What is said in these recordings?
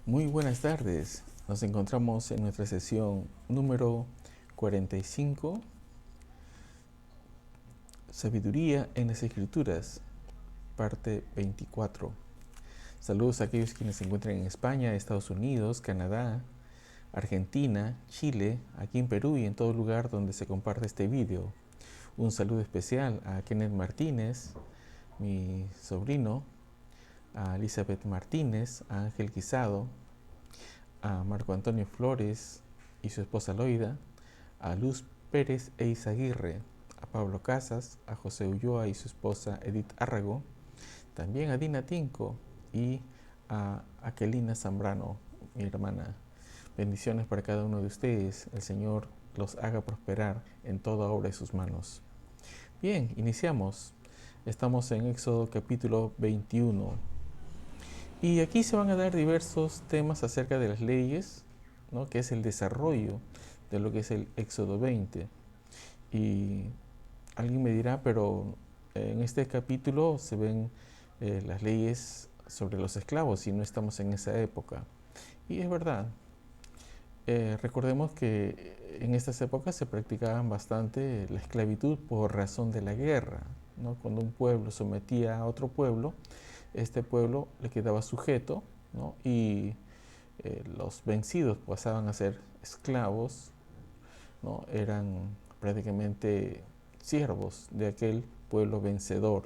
Muy buenas tardes. Nos encontramos en nuestra sesión número 45, Sabiduría en las Escrituras, parte 24. Saludos a aquellos quienes se encuentran en España, Estados Unidos, Canadá, Argentina, Chile, aquí en Perú y en todo lugar donde se comparte este vídeo. Un saludo especial a Kenneth Martínez, mi sobrino, a Elizabeth Martínez, a Ángel Guisado, a Marco Antonio Flores y su esposa Loida, a Luz Pérez e Izaguirre, a Pablo Casas, a José Ulloa y su esposa Edith Árrago, también a Dina Tinco y a Aquelina Zambrano, mi hermana. Bendiciones para cada uno de ustedes. El Señor los haga prosperar en toda obra de sus manos. Bien, iniciamos. Estamos en Éxodo capítulo 21. Y aquí se van a dar diversos temas acerca de las leyes, ¿no? Que es el desarrollo de lo que es el Éxodo 20. Y alguien me dirá, pero en este capítulo se ven las leyes sobre los esclavos y no estamos en esa época. Y es verdad. Recordemos que en estas épocas se practicaban bastante la esclavitud por razón de la guerra, ¿no? Cuando un pueblo sometía a otro pueblo, este pueblo le quedaba sujeto, ¿no? Y los vencidos pasaban a ser esclavos, ¿no? Eran prácticamente siervos de aquel pueblo vencedor.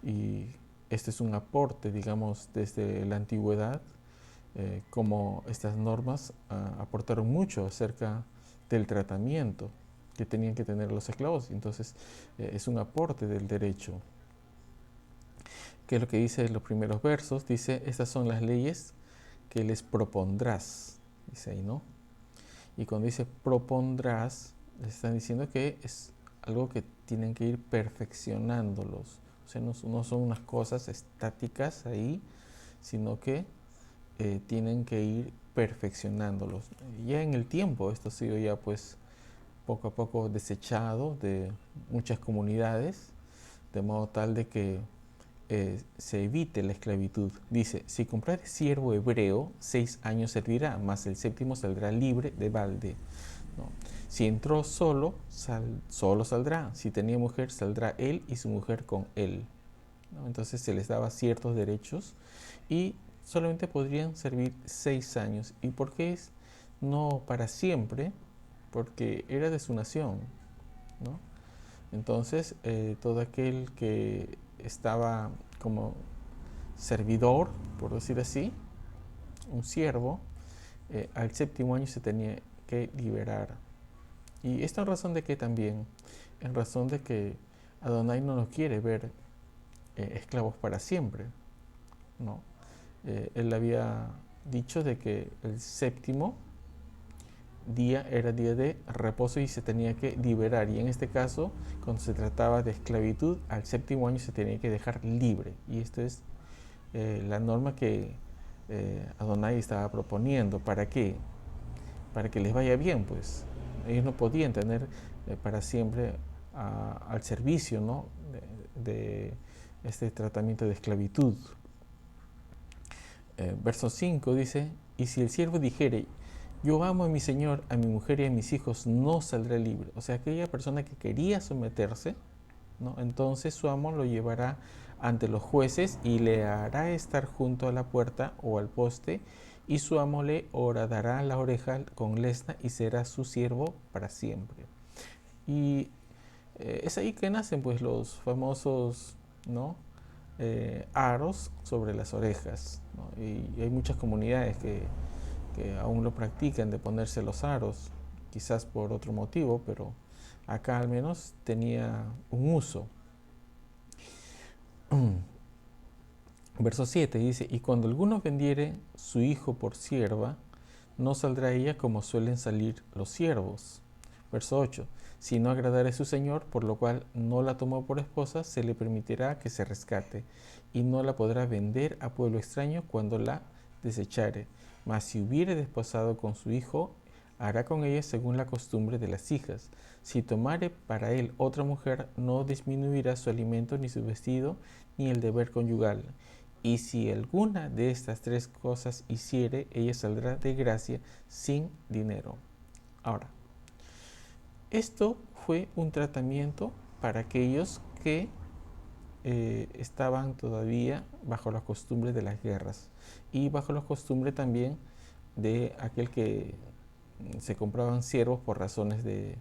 Y este es un aporte, digamos, desde la antigüedad, como estas normas aportaron mucho acerca del tratamiento que tenían que tener los esclavos. Entonces, es un aporte del derecho. ¿Qué es lo que dice en los primeros versos? Dice, estas son las leyes que les propondrás, dice ahí, ¿no? Y cuando dice propondrás, les están diciendo que es algo que tienen que ir perfeccionándolos. O sea, no son unas cosas estáticas ahí, sino que tienen que ir perfeccionándolos. Ya en el tiempo esto ha sido ya pues poco a poco desechado de muchas comunidades, de modo tal de que se evite la esclavitud. Dice, si comprares siervo hebreo, 6 años servirá, mas el séptimo saldrá libre de balde. ¿No? Si entró solo, solo saldrá. Si tenía mujer, saldrá él y su mujer con él. ¿No? Entonces se les daba ciertos derechos y solamente podrían servir 6 años. ¿Y por qué es no para siempre? Porque era de su nación, ¿no? Entonces, todo aquel que estaba como servidor, por decir así, un siervo, al séptimo año se tenía que liberar. Y esto en razón de que también, en razón de que Adonai no nos quiere ver esclavos para siempre, ¿no? Él había dicho de que el séptimo día era día de reposo y se tenía que liberar. Y en este caso, cuando se trataba de esclavitud, al séptimo año se tenía que dejar libre. Y esto es la norma que Adonai estaba proponiendo. ¿Para qué? Para que les vaya bien, pues. Ellos no podían tener para siempre al servicio, ¿no? de este tratamiento de esclavitud. Verso 5 dice, y si el siervo dijere, yo amo a mi señor, a mi mujer y a mis hijos, no saldrá libre. O sea, aquella persona que quería someterse, ¿no? Entonces su amo lo llevará ante los jueces y le hará estar junto a la puerta o al poste, y su amo le horadará la oreja con lesna y será su siervo para siempre. Y es ahí que nacen pues los famosos, ¿no? Aros sobre las orejas, ¿no? Y hay muchas comunidades que aún lo practican de ponerse los aros, quizás por otro motivo, pero acá al menos tenía un uso. Verso 7 dice, y cuando alguno vendiere su hijo por sierva, no saldrá ella como suelen salir los siervos. Verso 8, si no agradare a su señor, por lo cual no la tomó por esposa, se le permitirá que se rescate, y no la podrá vender a pueblo extraño cuando la desechare. Mas si hubiere desposado con su hijo, hará con ella según la costumbre de las hijas. Si tomare para él otra mujer, no disminuirá su alimento, ni su vestido, ni el deber conyugal. y si alguna de estas tres cosas hiciere, ella saldrá de gracia sin dinero. Ahora, esto fue un tratamiento para aquellos que estaban todavía bajo las costumbres de las guerras y bajo las costumbres también de aquel que se compraban siervos por razones de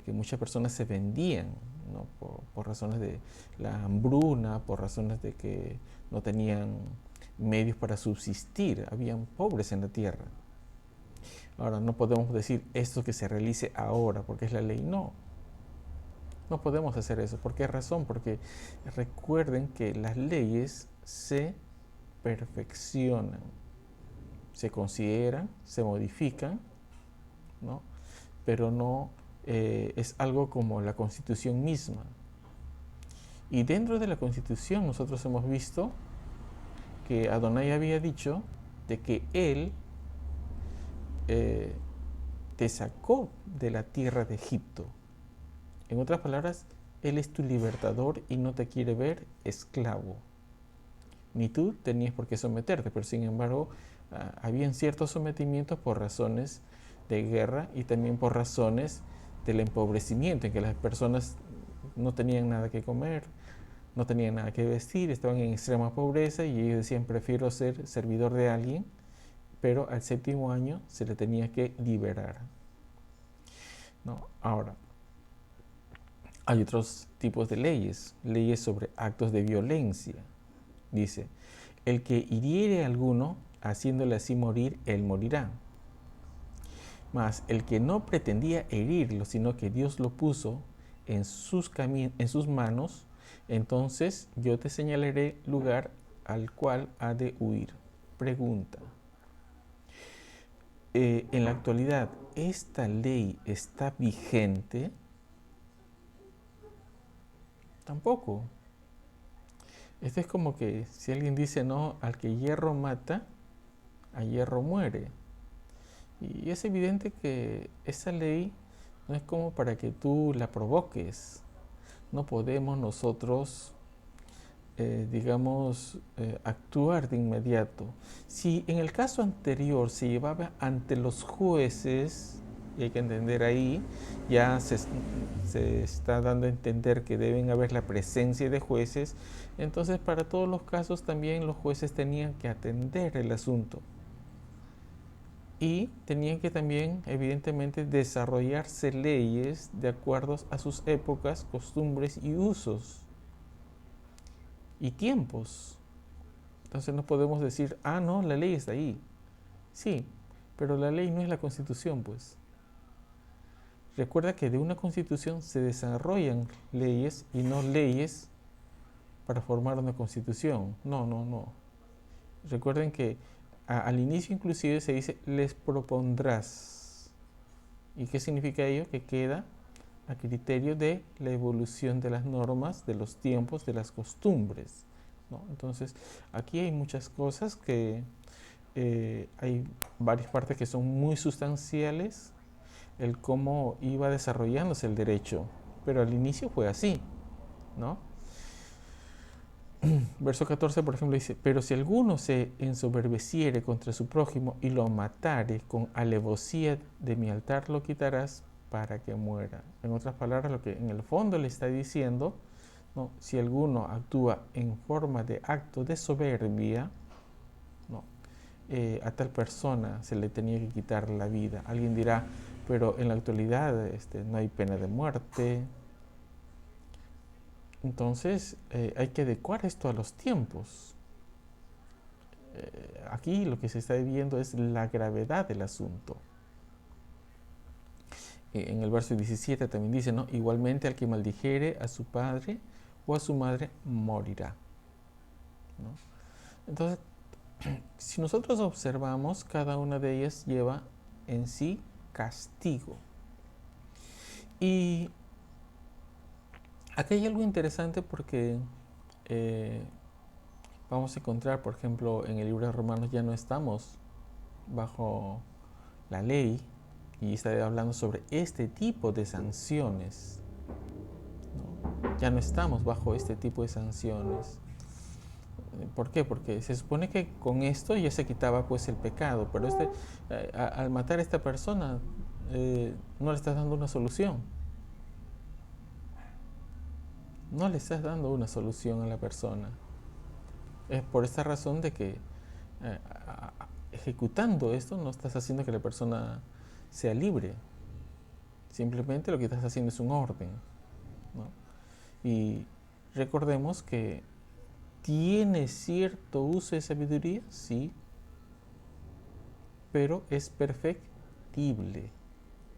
que muchas personas se vendían, ¿no? por razones de la hambruna, por razones de que no tenían medios para subsistir, habían pobres en la tierra. Ahora, no podemos decir esto que se realice ahora porque es la ley, no. No podemos hacer eso. ¿Por qué razón? Porque recuerden que las leyes se perfeccionan, se consideran, se modifican, ¿no? Pero no es algo como la Constitución misma. Y dentro de la Constitución nosotros hemos visto que Adonai había dicho de que Él te sacó de la tierra de Egipto. En otras palabras, Él es tu libertador y no te quiere ver esclavo. Ni tú tenías por qué someterte, pero sin embargo, habían ciertos sometimientos por razones de guerra y también por razones del empobrecimiento, en que las personas no tenían nada que comer, no tenían nada que vestir, estaban en extrema pobreza y ellos decían, prefiero ser servidor de alguien, pero al 7º año se le tenía que liberar, ¿no? Ahora, hay otros tipos de leyes, leyes sobre actos de violencia. Dice, el que hiriere a alguno, haciéndole así morir, él morirá. Mas el que no pretendía herirlo, sino que Dios lo puso en sus manos, entonces yo te señalaré lugar al cual ha de huir. Pregunta. En la actualidad, ¿esta ley está vigente? Tampoco. Esto es como que si alguien dice, no, al que hierro mata, a hierro muere. Y es evidente que esa ley no es como para que tú la provoques. No podemos nosotros, actuar de inmediato. Si en el caso anterior se llevaba ante los jueces, y hay que entender ahí, ya se está dando a entender que deben haber la presencia de jueces, entonces para todos los casos también los jueces tenían que atender el asunto. Y tenían que también, evidentemente, desarrollarse leyes de acuerdo a sus épocas, costumbres y usos y tiempos. Entonces no podemos decir, no, la ley está ahí. Sí, pero la ley no es la Constitución, pues. Recuerda que de una Constitución se desarrollan leyes y no leyes para formar una Constitución. No, no, no. Recuerden que al inicio inclusive se dice, les propondrás. ¿Y qué significa ello? Que queda a criterio de la evolución de las normas, de los tiempos, de las costumbres, ¿no? Entonces, aquí hay muchas cosas que hay varias partes que son muy sustanciales, el cómo iba desarrollándose el derecho, pero al inicio fue así, ¿no? Verso 14, por ejemplo, dice, pero si alguno se ensoberbeciere contra su prójimo y lo matare, con alevosía de mi altar lo quitarás para que muera. En otras palabras, lo que en el fondo le está diciendo, ¿no? Si alguno actúa en forma de acto de soberbia, ¿no? A tal persona se le tenía que quitar la vida. Alguien dirá, pero en la actualidad no hay pena de muerte. Entonces hay que adecuar esto a los tiempos. Aquí lo que se está viendo es la gravedad del asunto. En el verso 17 también dice, ¿no? Igualmente al que maldijere a su padre o a su madre morirá, ¿no? Entonces, si nosotros observamos, cada una de ellas lleva en sí castigo. Y aquí hay algo interesante porque vamos a encontrar, por ejemplo, en el libro de Romanos ya no estamos bajo la ley y está hablando sobre este tipo de sanciones, ¿no? Ya no estamos bajo este tipo de sanciones. ¿Por qué? Porque se supone que con esto ya se quitaba pues el pecado, pero al matar a esta persona no le estás dando una solución. No le estás dando una solución a la persona. Es por esta razón de que ejecutando esto no estás haciendo que la persona sea libre. Simplemente lo que estás haciendo es un orden, ¿no? Y recordemos que tiene cierto uso de sabiduría, sí, pero es perfectible,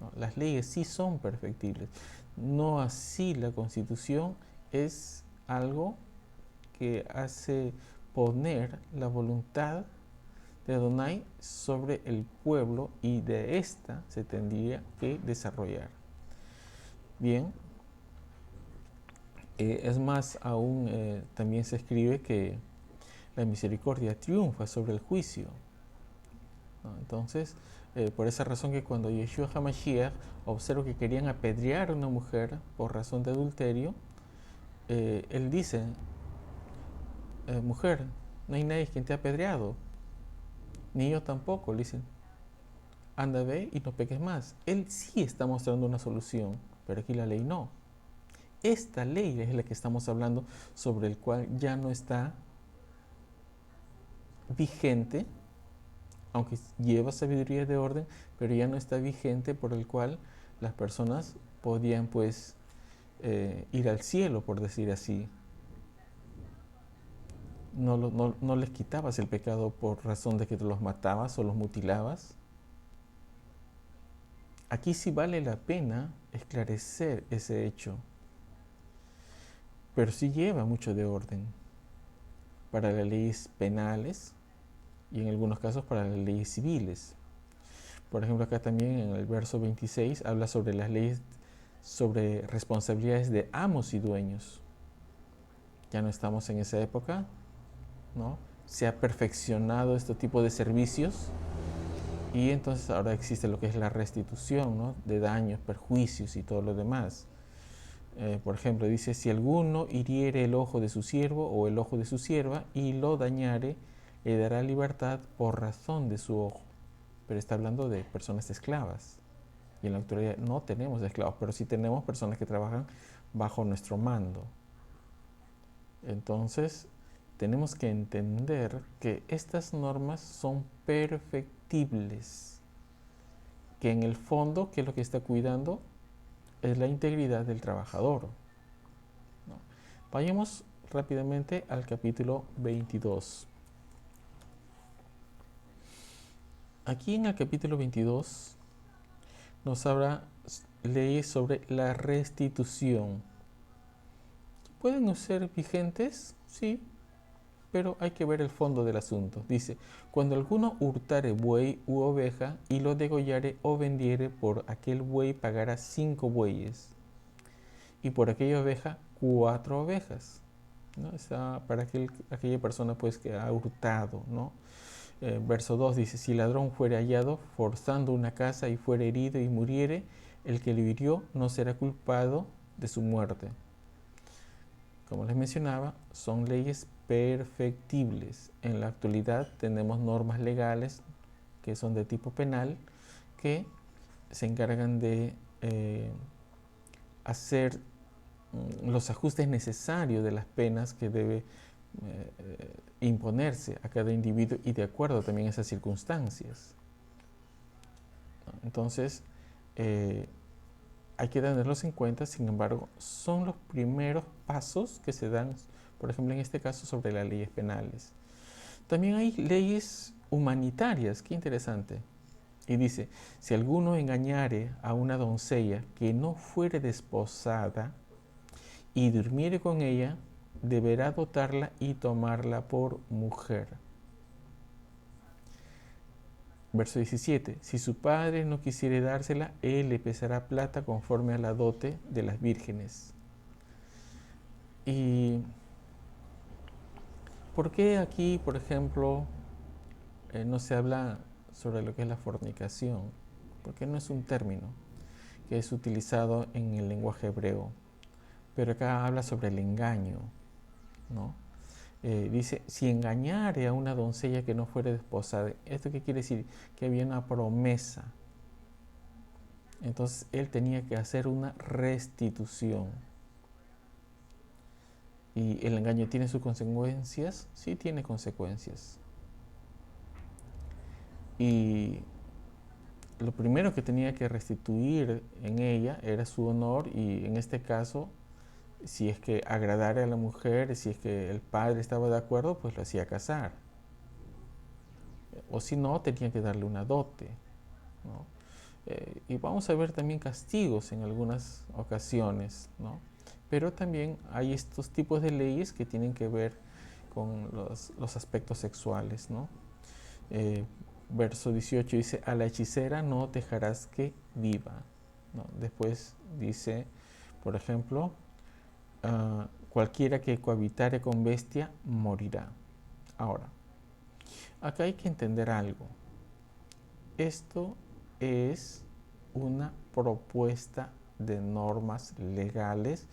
¿no? Las leyes sí son perfectibles. No así la Constitución es algo que hace poner la voluntad de Adonai sobre el pueblo y de esta se tendría que desarrollar. Bien, es más, aún también se escribe que la misericordia triunfa sobre el juicio, ¿no? Entonces, por esa razón que cuando Yeshua HaMashiach observa que querían apedrear a una mujer por razón de adulterio, él dice, mujer, no hay nadie quien te ha apedreado, ni yo tampoco, le dicen, anda, ve y no peques más. Él sí está mostrando una solución, pero aquí la ley no. Esta ley es la que estamos hablando, sobre el cual ya no está vigente, aunque lleva sabiduría de orden, pero ya no está vigente, por el cual las personas podían pues ir al cielo, por decir así. No les quitabas el pecado por razón de que te los matabas o los mutilabas. Aquí sí vale la pena esclarecer ese hecho, pero sí lleva mucho de orden para las leyes penales y en algunos casos para las leyes civiles. Por ejemplo, acá también en el verso 26 habla sobre las leyes sobre responsabilidades de amos y dueños. Ya no estamos en esa época, ¿no? Se ha perfeccionado este tipo de servicios y entonces ahora existe lo que es la restitución, ¿no? De daños, perjuicios y todo lo demás. Por ejemplo, dice, si alguno hiriere el ojo de su siervo o el ojo de su sierva y lo dañare, le dará libertad por razón de su ojo. Pero está hablando de personas esclavas. Y en la actualidad no tenemos esclavos, pero sí tenemos personas que trabajan bajo nuestro mando. Entonces, tenemos que entender que estas normas son perfectibles, que en el fondo, ¿qué es lo que está cuidando? Es la integridad del trabajador, ¿no? Vayamos rápidamente al capítulo 22. Aquí en el capítulo 22 nos habla leyes sobre la restitución. ¿Pueden ser vigentes? Sí, pero hay que ver el fondo del asunto. Dice, cuando alguno hurtare buey u oveja y lo degollare o vendiere, por aquel buey pagará 5 bueyes y por aquella oveja 4 ovejas, ¿no? Está para aquella persona pues que ha hurtado, ¿no? Verso 2 dice, si ladrón fuere hallado forzando una casa y fuere herido y muriere, el que le hirió no será culpado de su muerte. Como les mencionaba, son leyes perfectibles. En la actualidad tenemos normas legales que son de tipo penal que se encargan de hacer los ajustes necesarios de las penas que debe imponerse a cada individuo y de acuerdo también a esas circunstancias. Entonces, hay que tenerlos en cuenta. Sin embargo, son los primeros pasos que se dan, por ejemplo, en este caso, sobre las leyes penales. También hay leyes humanitarias, qué interesante. Y dice, si alguno engañare a una doncella que no fuere desposada y durmiere con ella, deberá dotarla y tomarla por mujer. Verso 17. Si su padre no quisiere dársela, él le pesará plata conforme a la dote de las vírgenes. ¿Y por qué aquí, por ejemplo, no se habla sobre lo que es la fornicación? Porque no es un término que es utilizado en el lenguaje hebreo. Pero acá habla sobre el engaño, ¿no? Dice, si engañare a una doncella que no fuere desposada, ¿esto qué quiere decir? Que había una promesa. Entonces él tenía que hacer una restitución. ¿Y el engaño tiene sus consecuencias? Sí, tiene consecuencias. Y lo primero que tenía que restituir en ella era su honor, y en este caso, si es que agradara a la mujer, si es que el padre estaba de acuerdo, pues lo hacía casar. O si no, tenía que darle una dote, ¿no? Y vamos a ver también castigos en algunas ocasiones, ¿no? Pero también hay estos tipos de leyes que tienen que ver con los aspectos sexuales, ¿no? Eh, Verso 18 dice, a la hechicera no dejarás que viva, ¿no? Después dice, por ejemplo, cualquiera que cohabitare con bestia morirá. Ahora, acá hay que entender algo. Esto es una propuesta de normas legales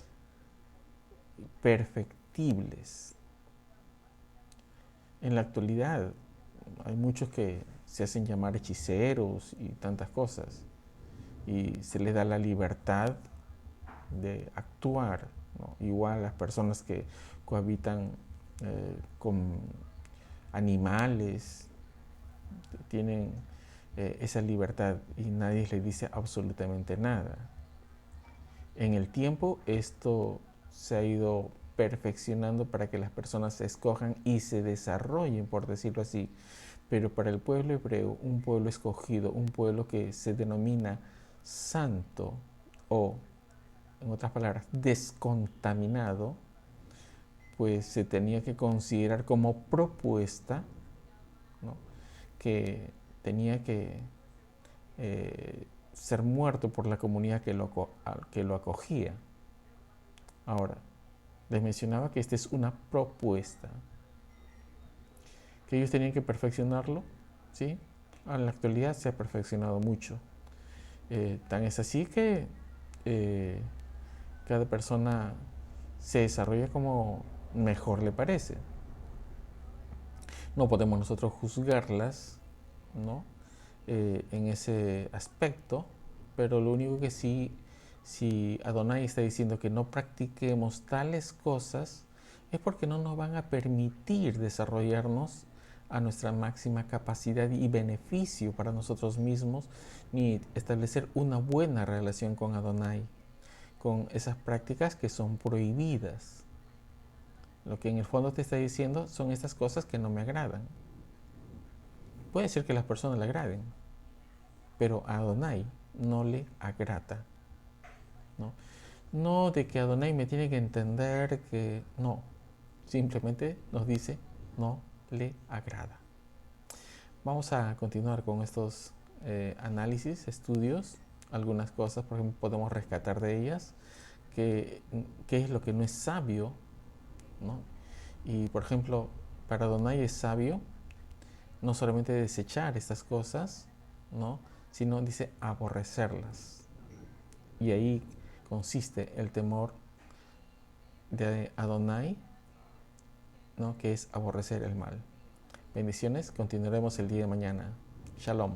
perfectibles. En la actualidad hay muchos que se hacen llamar hechiceros y tantas cosas, y se les da la libertad de actuar, ¿no? Igual las personas que cohabitan con animales tienen esa libertad y nadie les dice absolutamente nada. En el tiempo esto se ha ido perfeccionando para que las personas se escojan y se desarrollen, por decirlo así. Pero para el pueblo hebreo, un pueblo escogido, un pueblo que se denomina santo o, en otras palabras, descontaminado, pues se tenía que considerar como propuesta, ¿no? Que tenía que ser muerto por la comunidad que lo acogía. Ahora, les mencionaba que esta es una propuesta, que ellos tenían que perfeccionarlo, ¿sí? En la actualidad se ha perfeccionado mucho. Tan es así que cada persona se desarrolla como mejor le parece. No podemos nosotros juzgarlas, ¿no? En ese aspecto, pero lo único que sí, si Adonai está diciendo que no practiquemos tales cosas, es porque no nos van a permitir desarrollarnos a nuestra máxima capacidad y beneficio para nosotros mismos, ni establecer una buena relación con Adonai, con esas prácticas que son prohibidas. Lo que en el fondo te está diciendo son estas cosas que no me agradan. Puede ser que a las personas le agraden, pero a Adonai no le agrada, ¿no? No de que Adonai me tiene que entender que no, simplemente nos dice no le agrada. Vamos a continuar con estos análisis, estudios, algunas cosas, por ejemplo, podemos rescatar de ellas qué es lo que no es sabio, ¿no? Y por ejemplo, para Adonai es sabio no solamente desechar estas cosas, ¿no? Sino dice aborrecerlas. Y ahí consiste el temor de Adonai, ¿no? Que es aborrecer el mal. Bendiciones, continuaremos el día de mañana. Shalom.